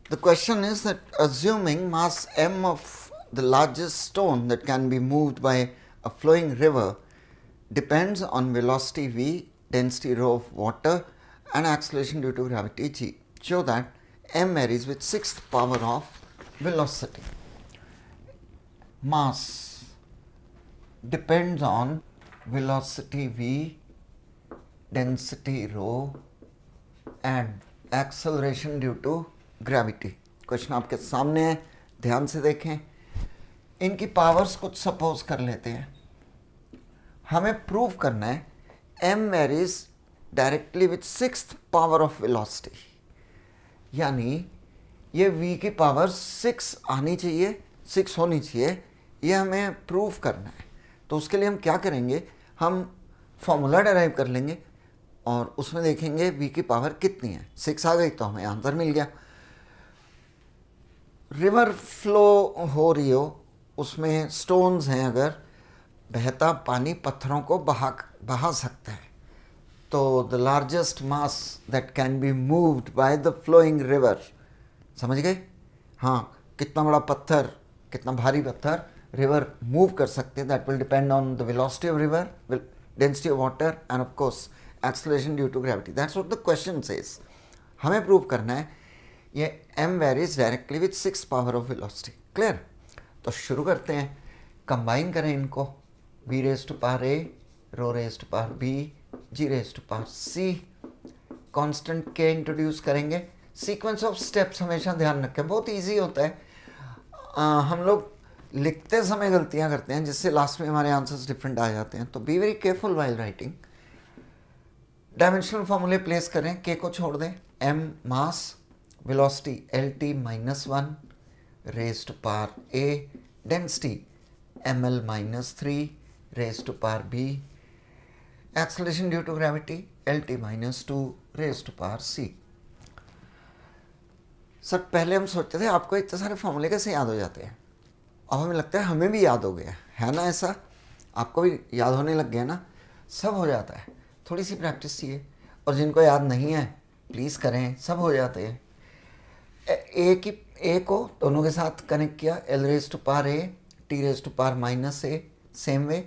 The question is that assuming mass m of the largest stone that can be moved by a flowing river depends on velocity v, density rho of water and acceleration due to gravity g. Show that m varies with sixth power of velocity. Mass depends on velocity v, density rho and acceleration due to gravity. Question आपके सामने है, ध्यान से देखें. इनकी powers कुछ suppose कर लेते हैं. हमें प्रूव करना है m varies directly with sixth power of velocity, यानी ये v की पावर 6 आनी चाहिए, 6 होनी चाहिए. ये हमें प्रूव करना है. तो उसके लिए हम क्या करेंगे, हम फॉर्मूला डेराइव कर लेंगे और उसमें देखेंगे v की पावर कितनी है. 6 आ गई तो हमें आंसर मिल गया. रिवर फ्लो हो रही हो, उसमें स्टोन्स हैं, अगर बहता पानी पत्थरों को बहा सकता है, तो the largest mass that can be moved by the flowing river. समझ गए? हाँ, कितना बड़ा पत्थर, कितना भारी पत्थर रिवर मूव कर सकते हैं, that will depend on the velocity of river, density of water and of course acceleration due to gravity. That's what the question says. हमें प्रूव करना है ये m varies directly with 6 power of velocity. Clear? तो शुरू करते हैं. Combine करें इनको. v raise to power a, rho raise to power b, g raise to power c. Constant k introduce करेंगे. सीक्वेंस ऑफ स्टेप्स हमेशा ध्यान रखें, बहुत इजी होता है. हम लोग लिखते समय गलतियां करते हैं जिससे लास्ट में हमारे आंसर्स डिफरेंट आ जाते हैं. तो be very careful while writing. Dimensional फॉर्मूले प्लेस करें. k को छोड़ दें. m mass, velocity lt minus 1 raised to power a, density ml minus 3 raised to power b, acceleration due to gravity lt minus 2 raised to power c. Sir पहले हम सोचते थे आपको इतने सारे फॉर्मूले कैसे याद हो जाते हैं, अब हमें लगता है हमें भी याद हो गया है ना. ऐसा आपको भी याद होने लग गया ना. सब हो जाता है, थोड़ी सी प्रैक्टिस चाहिए. और जिनको याद नहीं है प्लीज़ करें, सब हो जाते हैं. ए को दोनों के साथ कनेक्ट किया. L raise to power A, T raise to power minus A. Same way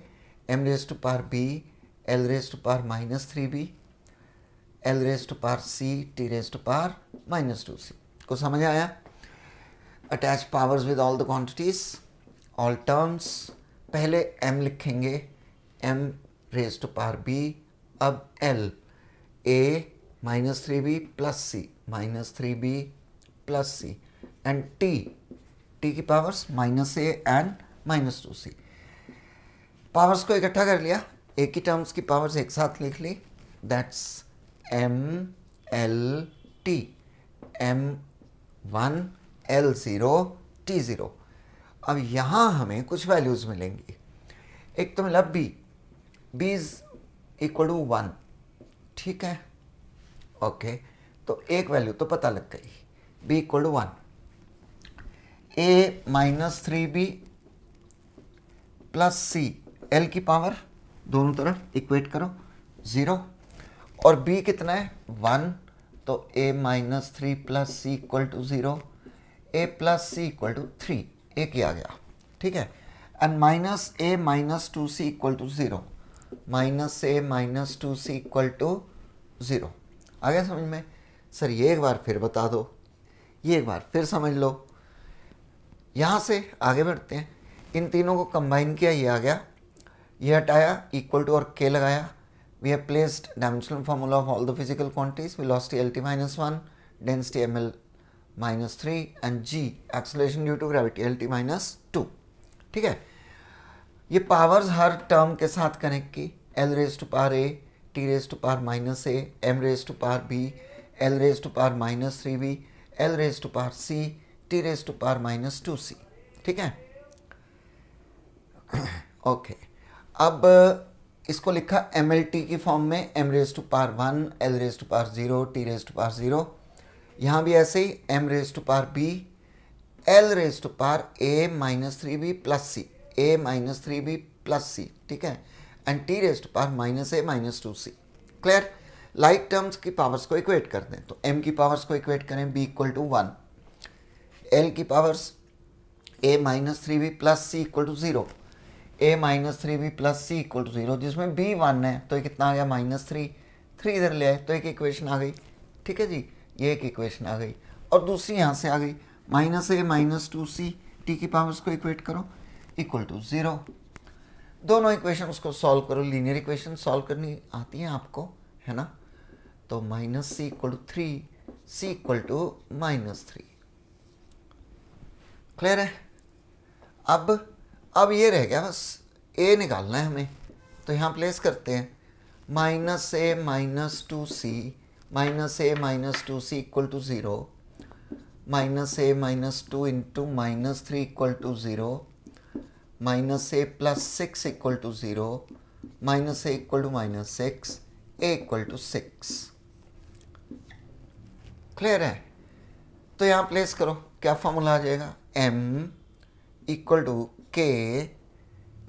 M raise to power B, L raise to power minus 3b, L raise to power C, T raise to power minus 2c. को समझ आया? Attach powers with all the quantities, all terms. पहले m लिखेंगे, m raise to power b. अब l, a minus 3b plus c, minus 3b plus C, and T की powers minus A and minus 2c. Powers को इकट्ठा कर लिया, एक ही terms की पावर्स एक साथ लिख ली. That's m l t, m1 l0 t0. अब यहाँ हमें कुछ वैल्यूज़ मिलेंगी. एक तो मिला b इज इक्वल टू 1. ठीक है, ओके. तो एक वैल्यू तो पता लग गई, b equal to 1. a minus 3b plus c, l की पावर दोनों तरफ इक्वेट करो 0. और b कितना है 1, तो a minus 3 plus C equal to 0, a plus C equal to 3. एक ही आ गया. ठीक है. And minus a minus 2c equal to 0, minus a minus 2c equal to 0. आ गया समझ में? सर ये एक बार फिर बता दो, ये एक बार फिर समझ लो. यहाँ से आगे बढ़ते हैं. इन तीनों को कंबाइन किया, ये आ गया, ये हटाया, इक्वल टू और k लगाया. We have placed dimensional formula of all the physical quantities. Velocity lt minus 1, density ml minus 3 and g acceleration due to gravity lt minus 2. ठीक है. ये पावर्स हर टर्म के साथ कनेक्ट की. l raise to power a, t raise to power minus a, m raise to power b, l raise to power minus 3b, l raise to power c, t raise to power minus 2c. ठीक है, okay. अब इसको लिखा M L T की form में, m raise to power 1, l raise to power 0, t raise to power 0. यहाँ भी ऐसे ही m raise to power b, l raise to power a minus 3b plus c, a minus 3b plus c. ठीक है. And t raise to power minus a minus 2c. Clear? Like terms की powers को equate कर दें. तो m की powers को equate करें, b इक्वल टू 1. एल की powers a minus 3b plus C equal to 0, a minus 3b plus C equal to 0, जिसमें b 1 है तो ये कितना आ गया -3, 3 इधर ले आए तो एक इक्वेशन आ गई। ठीक है जी, ये एक इक्वेशन आ गई। और दूसरी यहाँ से आ गई -a माइनस 2c, टी की पावर्स को इक्वेट करो इक्वल टू 0। दोनों इक्वेशन को सॉल्व करो, लीनियर इक्वेशन सॉल्व करनी आती है आपको, है ना। तो -c equal to 3, c equal to -3। Clear है। अब ये रह गया बस a निकालना है हमें, तो यहाँ प्लेस करते हैं -a minus 2c equal to 0, -a minus 2 into -3 equal to 0, -a plus 6 equal to 0, -a equal to -6, a equal to 6। Clear है। तो यहाँ प्लेस करो, क्या फॉर्मूला आ जाएगा, m equal to k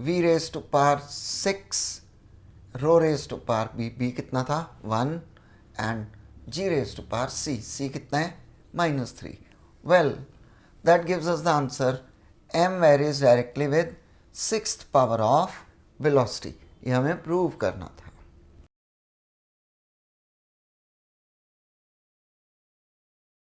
v raise to power 6 rho raise to power b कितना था 1 and g raise to power c कितना है -3। Well that gives us the answer m varies directly with 6th power of velocity. ये हमें prove करना था।